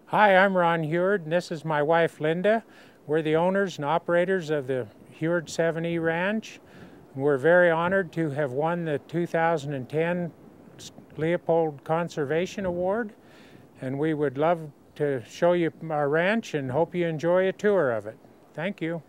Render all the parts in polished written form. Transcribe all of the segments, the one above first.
Hi, I'm Ron Heward, and this is my wife Linda. We're the owners and operators of the Heward 7E Ranch. We're very honored to have won the 2010 Leopold Conservation Award, and we would love to show you our ranch and hope you enjoy a tour of it. Thank you.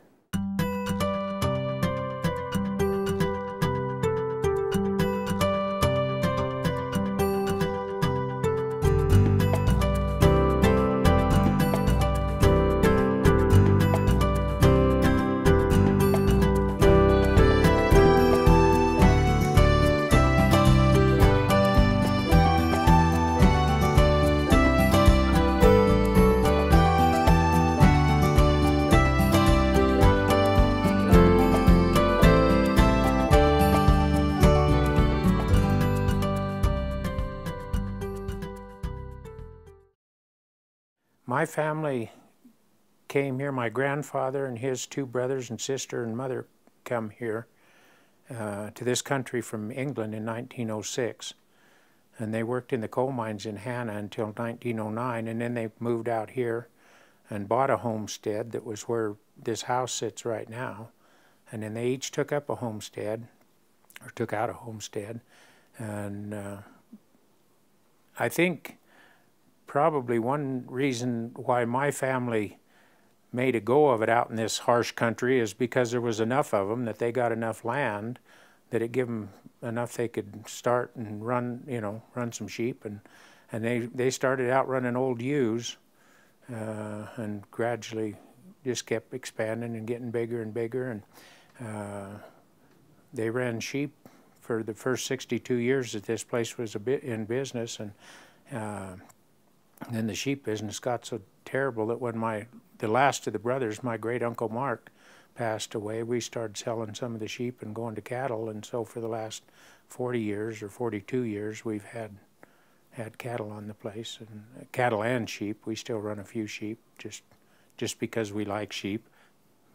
My family came here. My grandfather and his two brothers and sister and mother come here to this country from England in 1906. And they worked in the coal mines in Encana until 1909, and then they moved out here and bought a homestead that was where this house sits right now. And then they each took up a homestead, or took out a homestead. And I think probably one reason why my family made a go of it out in this harsh country is because there was enough of them that they got enough land that it gave them enough they could start and run some sheep, and they started out running old ewes and gradually just kept expanding and getting bigger and bigger, and they ran sheep for the first 62 years that this place was a bit in business, and then the sheep business got so terrible that when the last of the brothers, my great uncle Mark, passed away, we started selling some of the sheep and going to cattle, and so for the last 40 years or 42 years we've had cattle on the place, and cattle and sheep. We still run a few sheep just because we like sheep.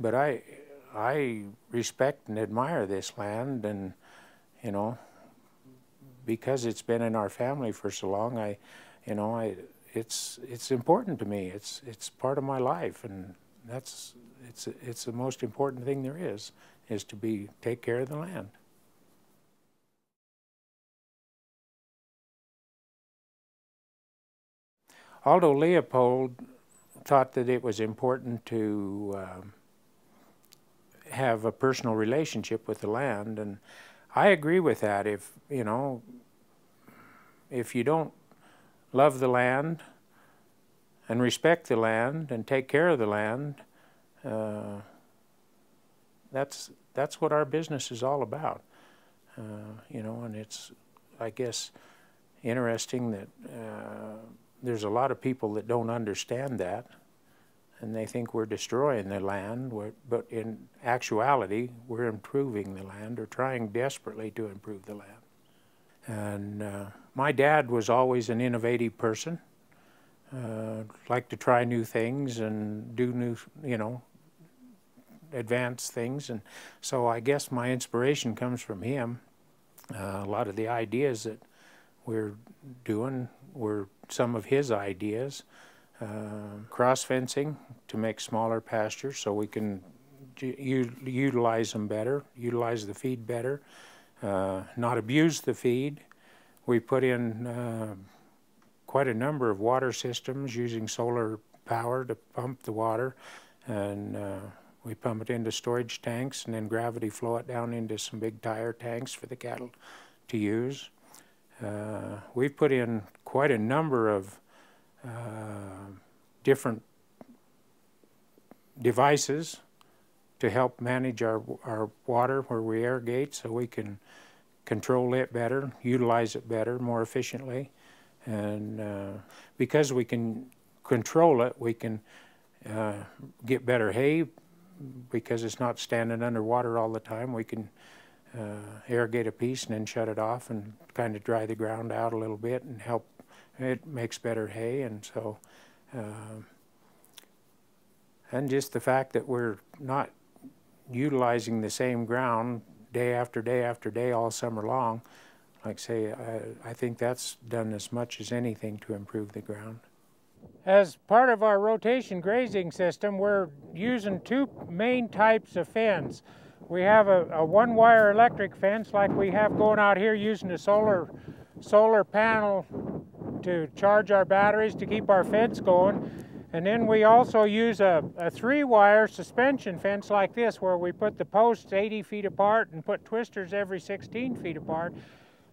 But I respect and admire this land, and because it's been in our family for so long, it's important to me. It's part of my life, and it's the most important thing there is to take care of the land. Although Leopold thought that it was important to have a personal relationship with the land, and I agree with that. If you don't love the land and respect the land and take care of the land, that's what our business is all about. And it's, I guess, interesting that there's a lot of people that don't understand that, and they think we're destroying the land, but in actuality we're improving the land, or trying desperately to improve the land. And my dad was always an innovative person, liked to try new things and do new, advanced things, and so I guess my inspiration comes from him. A lot of the ideas that we're doing were some of his ideas. Cross fencing to make smaller pastures so we can utilize them better, utilize the feed better, not abuse the feed. We put in quite a number of water systems using solar power to pump the water, and we pump it into storage tanks and then gravity flow it down into some big tire tanks for the cattle to use. We've put in quite a number of different devices to help manage our water where we irrigate, so we can control it better, utilize it better, more efficiently. And because we can control it, we can get better hay because it's not standing underwater all the time. We can irrigate a piece and then shut it off and kind of dry the ground out a little bit and help. It makes better hay, and so and just the fact that we're not utilizing the same ground day after day after day all summer long, like say, I think that's done as much as anything to improve the ground. As part of our rotation grazing system, we're using two main types of fence. We have a one-wire electric fence like we have going out here, using a solar panel to charge our batteries to keep our fence going. And then we also use a three-wire suspension fence like this, where we put the posts 80 feet apart and put twisters every 16 feet apart.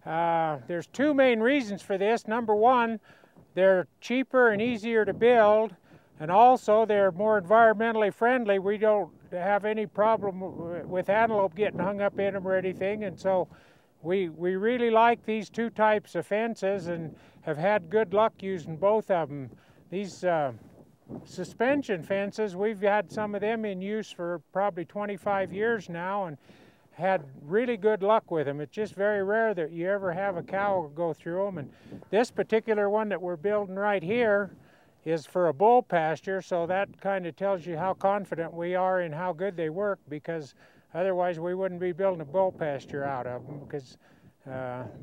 There's two main reasons for this. Number one, they're cheaper and easier to build, and also they're more environmentally friendly. We don't have any problem with antelope getting hung up in them or anything, and so we really like these two types of fences and have had good luck using both of them. These suspension fences, we've had some of them in use for probably 25 years now and had really good luck with them. It's just very rare that you ever have a cow go through them. And this particular one that we're building right here is for a bull pasture, so that kind of tells you how confident we are in how good they work, because otherwise we wouldn't be building a bull pasture out of them, because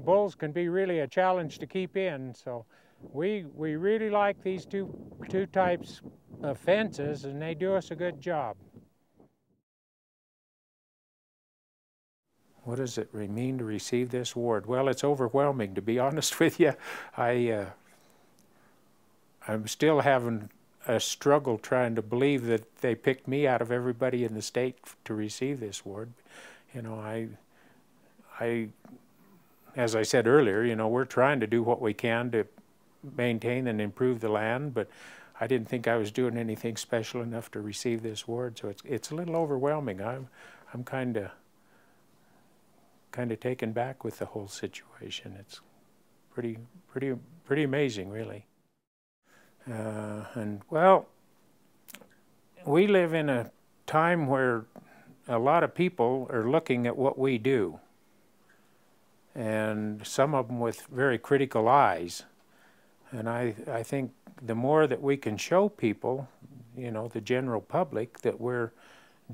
bulls can be really a challenge to keep in. So we really like these two types of fences, and they do us a good job. What does it mean to receive this award? Well, it's overwhelming, to be honest with you. I'm still having a struggle trying to believe that they picked me out of everybody in the state to receive this award. You know, as I said earlier, you know, we're trying to do what we can to maintain and improve the land, but I didn't think I was doing anything special enough to receive this award, so it's a little overwhelming. I'm kind of taken back with the whole situation. It's pretty amazing, really. And well, we live in a time where a lot of people are looking at what we do, and some of them with very critical eyes. And I think the more that we can show people, you know, the general public, that we're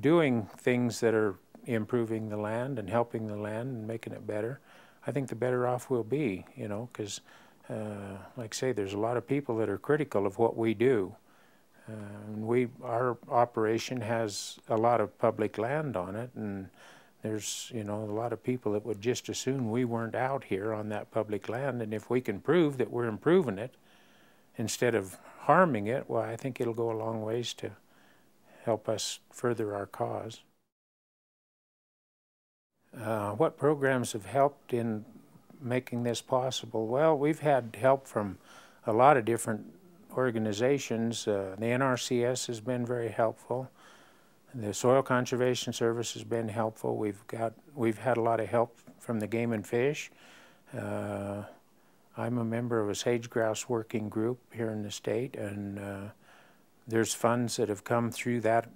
doing things that are improving the land and helping the land and making it better, I think the better off we'll be, you know, because like I say, there's a lot of people that are critical of what we do. Our operation has a lot of public land on it, and there's, you know, a lot of people that would just as soon we weren't out here on that public land, and if we can prove that we're improving it instead of harming it, well, I think it'll go a long ways to help us further our cause. What programs have helped in making this possible? Well, we've had help from a lot of different organizations. The NRCS has been very helpful. The Soil Conservation Service has been helpful. We've had a lot of help from the Game and Fish. I'm a member of a sage grouse working group here in the state, and there's funds that have come through that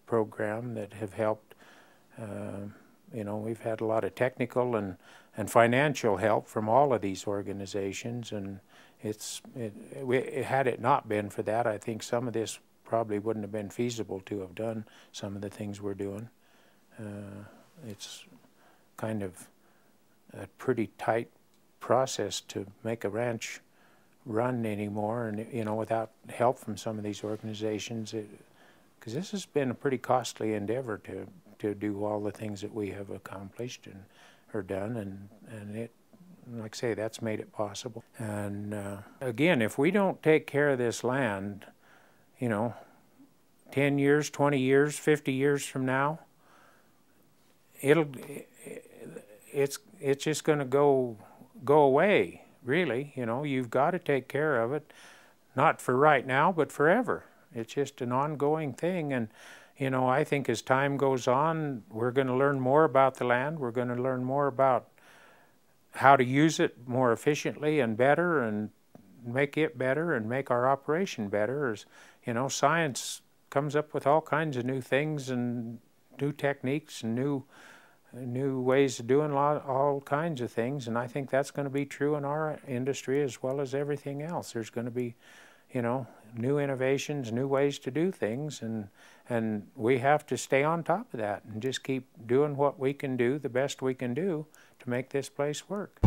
program that have helped. You know, we've had a lot of technical and financial help from all of these organizations, and had it not been for that, I think some of this probably wouldn't have been feasible to have done some of the things we're doing. It's kind of a pretty tight process to make a ranch run anymore, and you know, without help from some of these organizations, because this has been a pretty costly endeavor to do all the things that we have accomplished and or done, and it, like I say, that's made it possible. And again, if we don't take care of this land, you know, 10 years, 20 years, 50 years from now, it's just going to go away, really. You know, you've got to take care of it, not for right now, but forever. It's just an ongoing thing. And you know, I think as time goes on, we're going to learn more about the land. We're going to learn more about how to use it more efficiently and better, and make it better and make our operation better. As you know, science comes up with all kinds of new things and new techniques and new ways of doing all kinds of things, and I think that's going to be true in our industry as well as everything else. There's going to be, you know, new innovations, new ways to do things, and we have to stay on top of that and just keep doing what we can do, the best we can do, to make this place work.